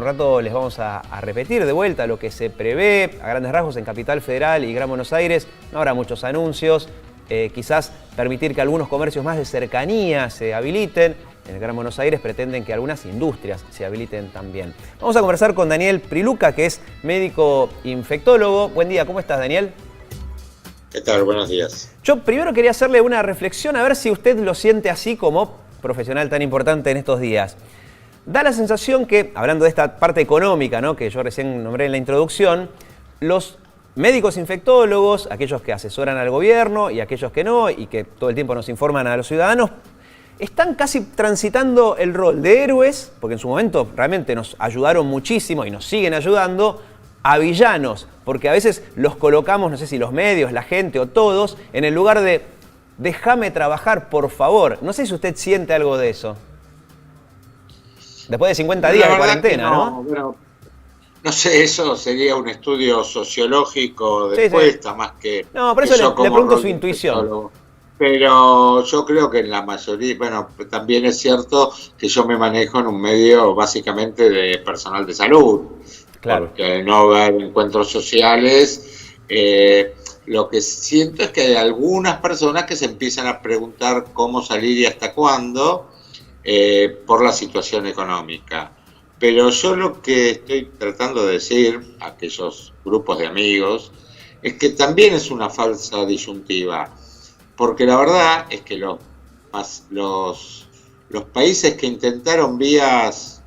un rato les vamos a repetir de vuelta lo que se prevé a grandes rasgos en Capital Federal y Gran Buenos Aires. No habrá muchos anuncios, quizás permitir que algunos comercios más de cercanía se habiliten. En el Gran Buenos Aires pretenden que algunas industrias se habiliten también. Vamos a conversar con Daniel Priluca, que es médico infectólogo. Buen día, ¿cómo estás, Daniel? ¿Qué tal? Buenos días. Yo primero quería hacerle una reflexión a ver si usted lo siente así como profesional tan importante en estos días. Da la sensación que, hablando de esta parte económica, ¿no?, que yo recién nombré en la introducción, los médicos infectólogos, aquellos que asesoran al gobierno y aquellos que no, y que todo el tiempo nos informan a los ciudadanos, están casi transitando el rol de héroes, porque en su momento realmente nos ayudaron muchísimo y nos siguen ayudando, a villanos, porque a veces los colocamos, no sé si los medios, la gente o todos, en el lugar de déjame trabajar, por favor. No sé si usted siente algo de eso. Después de 50 días de cuarentena, ¿no? Bueno, no sé, eso sería un estudio sociológico de encuesta, más que... No, por eso le pregunto su intuición. Pero yo creo que en la mayoría, bueno, también es cierto que yo me manejo en un medio básicamente de personal de salud. Claro. Porque al no haber encuentros sociales, lo que siento es que hay algunas personas que se empiezan a preguntar cómo salir y hasta cuándo, por la situación económica. Pero yo lo que estoy tratando de decir a aquellos grupos de amigos es que también es una falsa disyuntiva, porque la verdad es que los países que intentaron vías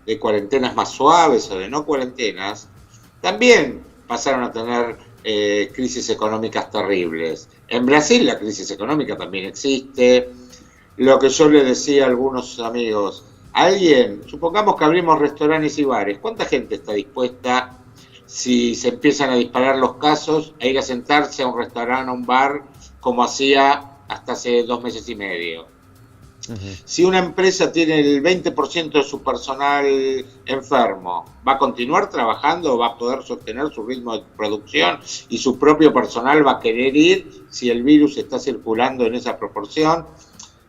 de cuarentenas más suaves o de no cuarentenas, también pasaron a tener crisis económicas terribles. En Brasil la crisis económica también existe. Lo que yo le decía a algunos amigos, supongamos que abrimos restaurantes y bares, ¿cuánta gente está dispuesta, si se empiezan a disparar los casos, a ir a sentarse a un restaurante, a un bar, como hacía hasta hace 2 meses y medio? Si una empresa tiene el 20% de su personal enfermo, ¿va a continuar trabajando o va a poder sostener su ritmo de producción y su propio personal va a querer ir si el virus está circulando en esa proporción?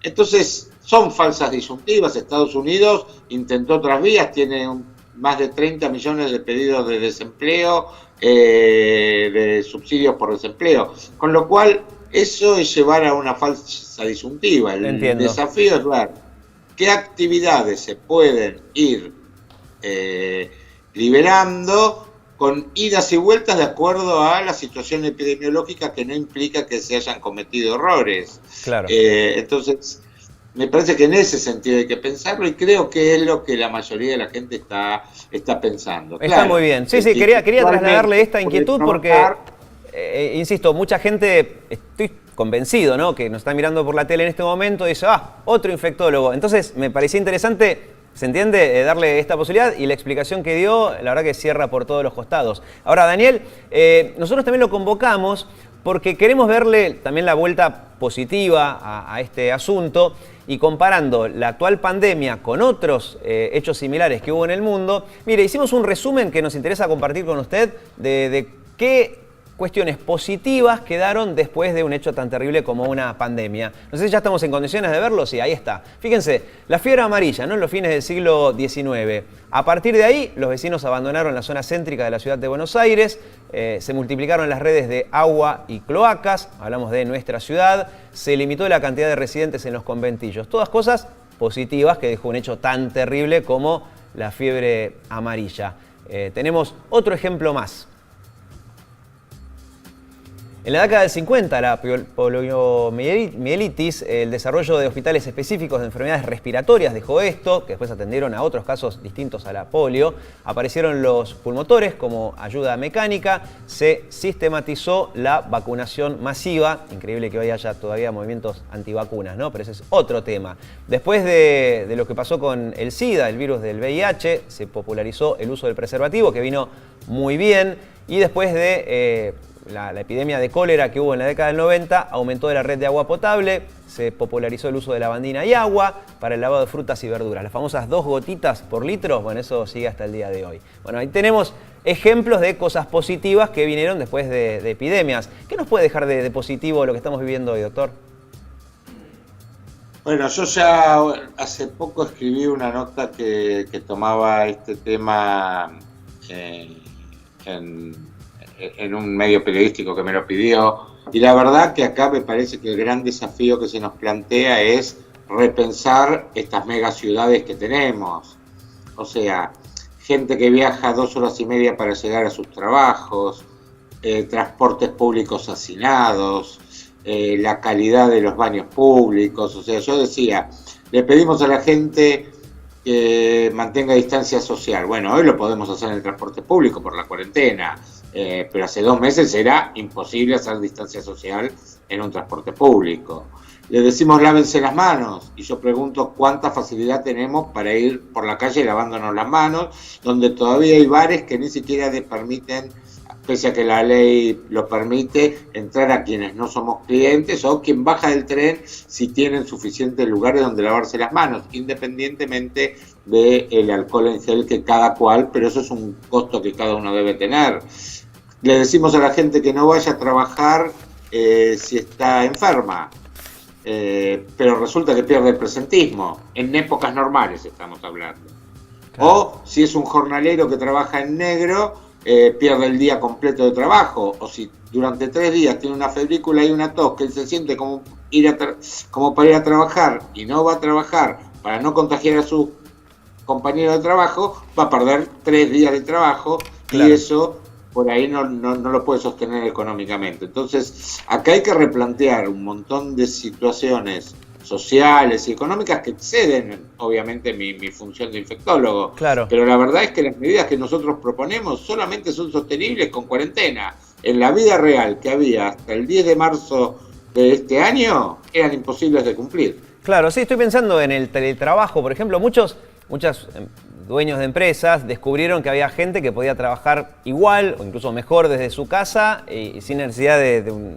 Entonces, son falsas disyuntivas. Estados Unidos intentó otras vías, tiene más de 30 millones de pedidos de desempleo, de subsidios por desempleo, con lo cual eso es llevar a una falsa disyuntiva. El desafío es ver qué actividades se pueden ir liberando con idas y vueltas de acuerdo a la situación epidemiológica, que no implica que se hayan cometido errores. Claro. Entonces, me parece que en ese sentido hay que pensarlo y creo que es lo que la mayoría de la gente está pensando. Está claro, muy bien. Sí, quería trasladarle esta inquietud porque... insisto, mucha gente, estoy convencido, ¿no?, que nos está mirando por la tele en este momento y dice, otro infectólogo. Entonces me parecía interesante, ¿se entiende?, darle esta posibilidad, y la explicación que dio, la verdad que cierra por todos los costados. Ahora, Daniel, nosotros también lo convocamos porque queremos verle también la vuelta positiva a este asunto, y comparando la actual pandemia con otros hechos similares que hubo en el mundo. Mire, hicimos un resumen que nos interesa compartir con usted de qué cuestiones positivas quedaron después de un hecho tan terrible como una pandemia. No sé si ya estamos en condiciones de verlo. Sí, ahí está. Fíjense, la fiebre amarilla, ¿no?, en los fines del siglo XIX. A partir de ahí, los vecinos abandonaron la zona céntrica de la ciudad de Buenos Aires, se multiplicaron las redes de agua y cloacas, hablamos de nuestra ciudad, se limitó la cantidad de residentes en los conventillos. Todas cosas positivas que dejó un hecho tan terrible como la fiebre amarilla. Tenemos otro ejemplo más. En la década del 50, la poliomielitis, el desarrollo de hospitales específicos de enfermedades respiratorias dejó esto, que después atendieron a otros casos distintos a la polio. Aparecieron los pulmotores como ayuda mecánica, se sistematizó la vacunación masiva. Increíble que hoy haya todavía movimientos antivacunas, ¿no? Pero ese es otro tema. Después de lo que pasó con el SIDA, el virus del VIH, se popularizó el uso del preservativo, que vino muy bien, y después de... la epidemia de cólera que hubo en la década del 90, aumentó la red de agua potable, se popularizó el uso de lavandina y agua para el lavado de frutas y verduras. Las famosas 2 gotitas por litro, bueno, eso sigue hasta el día de hoy. Bueno, ahí tenemos ejemplos de cosas positivas que vinieron después de epidemias. ¿Qué nos puede dejar de positivo lo que estamos viviendo hoy, doctor? Bueno, yo ya hace poco escribí una nota que tomaba este tema en un medio periodístico que me lo pidió, y la verdad que acá me parece que el gran desafío que se nos plantea es repensar estas megaciudades que tenemos. O sea, gente que viaja 2 horas y media para llegar a sus trabajos, transportes públicos hacinados, la calidad de los baños públicos. O sea, yo decía, le pedimos a la gente que mantenga distancia social. Bueno, hoy lo podemos hacer en el transporte público por la cuarentena, pero hace 2 meses era imposible hacer distancia social en un transporte público. Le decimos lávense las manos, y yo pregunto cuánta facilidad tenemos para ir por la calle lavándonos las manos, donde todavía hay bares que ni siquiera les permiten, pese a que la ley lo permite, entrar a quienes no somos clientes o quien baja del tren si tienen suficientes lugares donde lavarse las manos, independientemente del alcohol en gel que cada cual, pero eso es un costo que cada uno debe tener. Le decimos a la gente que no vaya a trabajar si está enferma, pero resulta que pierde el presentismo. En épocas normales estamos hablando. Claro. O si es un jornalero que trabaja en negro, pierde el día completo de trabajo. O si durante 3 días tiene una febrícula y una tos que él se siente como para ir a trabajar y no va a trabajar para no contagiar a su compañero de trabajo, va a perder 3 días de trabajo. Claro. Y eso por ahí no lo puede sostener económicamente. Entonces, acá hay que replantear un montón de situaciones sociales y económicas que exceden, obviamente, mi función de infectólogo. Claro. Pero la verdad es que las medidas que nosotros proponemos solamente son sostenibles con cuarentena. En la vida real que había hasta el 10 de marzo de este año, eran imposibles de cumplir. Claro, sí, estoy pensando en el teletrabajo, por ejemplo, muchos dueños de empresas descubrieron que había gente que podía trabajar igual o incluso mejor desde su casa y sin necesidad de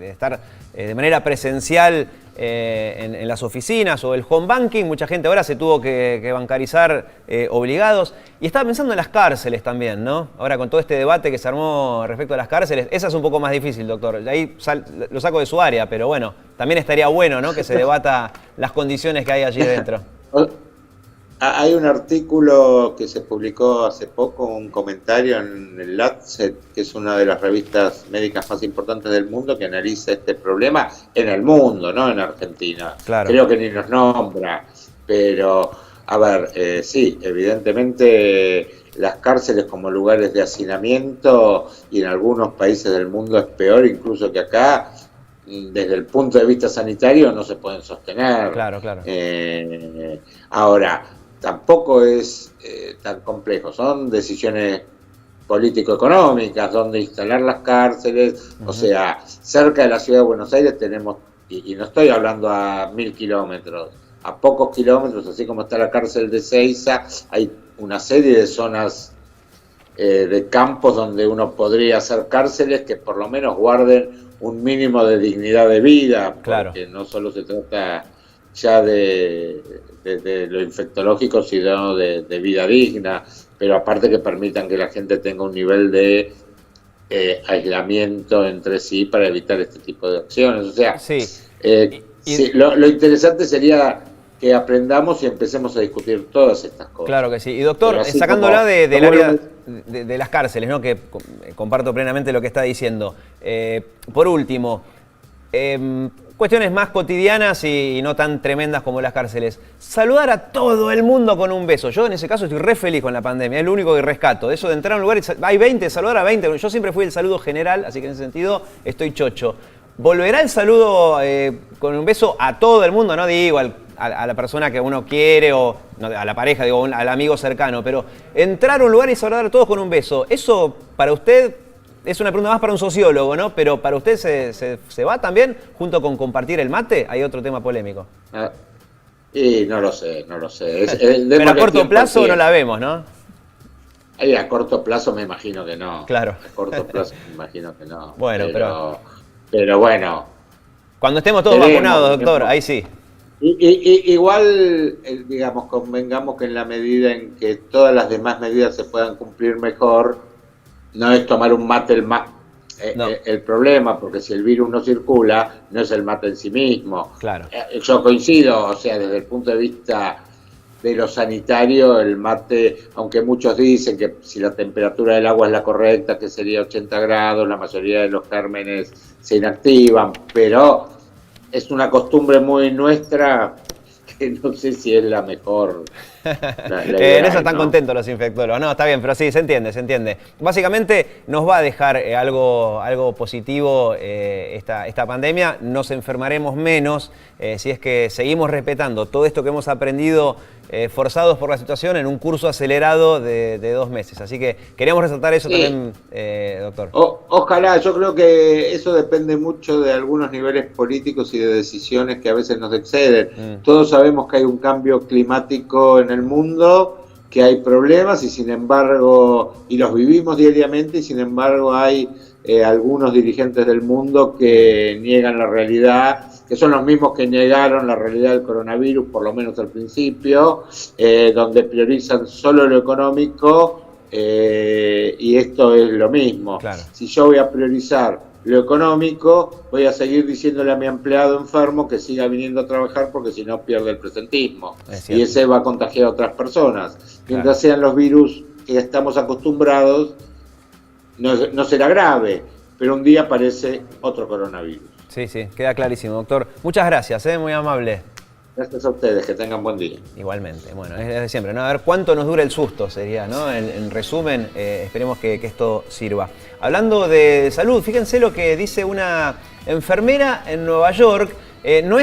estar de manera presencial en las oficinas o el home banking. Mucha gente ahora se tuvo que bancarizar obligados. Y estaba pensando en las cárceles también, ¿no? Ahora con todo este debate que se armó respecto a las cárceles, esa es un poco más difícil, doctor. De ahí lo saco de su área, pero bueno, también estaría bueno, ¿no?, que se debata las condiciones que hay allí dentro. Hay un artículo que se publicó hace poco, un comentario en el Lancet, que es una de las revistas médicas más importantes del mundo, que analiza este problema en el mundo, no en Argentina. Claro. Creo que ni nos nombra, pero, a ver, sí, evidentemente las cárceles como lugares de hacinamiento, y en algunos países del mundo es peor incluso que acá, desde el punto de vista sanitario no se pueden sostener. Claro, claro. Ahora, tampoco es tan complejo, son decisiones político-económicas, donde instalar las cárceles. O sea, cerca de la ciudad de Buenos Aires tenemos, y no estoy hablando a 1000 kilómetros, a pocos kilómetros, así como está la cárcel de Seiza, hay una serie de zonas de campos donde uno podría hacer cárceles que por lo menos guarden un mínimo de dignidad de vida, porque claro, no solo se trata ya de lo infectológico, sino de vida digna, pero aparte que permitan que la gente tenga un nivel de aislamiento entre sí para evitar este tipo de acciones. O sea, sí. Sí, lo interesante sería que aprendamos y empecemos a discutir todas estas cosas. Claro que sí. Y doctor, sacándola del área de las cárceles, ¿no?, que comparto plenamente lo que está diciendo. Por último, cuestiones más cotidianas y no tan tremendas como las cárceles. Saludar a todo el mundo con un beso. Yo en ese caso estoy re feliz con la pandemia, es lo único que rescato. Eso de entrar a un lugar y hay 20, saludar a 20. Yo siempre fui el saludo general, así que en ese sentido estoy chocho. ¿Volverá el saludo con un beso a todo el mundo? No digo a la persona que uno quiere o no, a la pareja, digo al amigo cercano, pero entrar a un lugar y saludar a todos con un beso, ¿eso para usted es una pregunta más para un sociólogo, ¿no? Pero para usted se va también junto con compartir el mate? Hay otro tema polémico. Y no lo sé. Pero a corto plazo no la vemos, ¿no? A corto plazo me imagino que no. Claro. A corto plazo me imagino que no. Bueno, pero bueno. Cuando estemos todos vacunados, doctor, ahí sí. Igual, digamos, convengamos que en la medida en que todas las demás medidas se puedan cumplir mejor, no es tomar un mate No. el problema, porque si el virus no circula, no es el mate en sí mismo. Claro. Yo coincido, o sea, desde el punto de vista de lo sanitario, el mate, aunque muchos dicen que si la temperatura del agua es la correcta, que sería 80 grados, la mayoría de los gérmenes se inactivan, pero es una costumbre muy nuestra que no sé si es la mejor. En eso están contentos los infectólogos. No, está bien, pero sí, se entiende, se entiende. Básicamente nos va a dejar algo positivo esta pandemia. Nos enfermaremos menos si es que seguimos respetando todo esto que hemos aprendido forzados por la situación en un curso acelerado de 2 meses. Así que queríamos resaltar eso también, doctor. Ojalá, yo creo que eso depende mucho de algunos niveles políticos y de decisiones que a veces nos exceden. Todos sabemos que hay un cambio climático en el mundo, que hay problemas y sin embargo, y los vivimos diariamente, y sin embargo hay algunos dirigentes del mundo que niegan la realidad, que son los mismos que negaron la realidad del coronavirus, por lo menos al principio, donde priorizan solo lo económico, y esto es lo mismo. Claro. Si yo voy a priorizar lo económico, voy a seguir diciéndole a mi empleado enfermo que siga viniendo a trabajar porque si no pierde el presentismo. Y ese va a contagiar a otras personas. Mientras sean los virus que estamos acostumbrados, no será grave, pero un día aparece otro coronavirus. Sí, sí, queda clarísimo, doctor. Muchas gracias, muy amable. Gracias a ustedes, que tengan buen día. Igualmente, bueno, es de siempre, ¿no? A ver cuánto nos dura el susto, sería, ¿no? En resumen, esperemos que esto sirva. Hablando de salud, fíjense lo que dice una enfermera en Nueva York, no es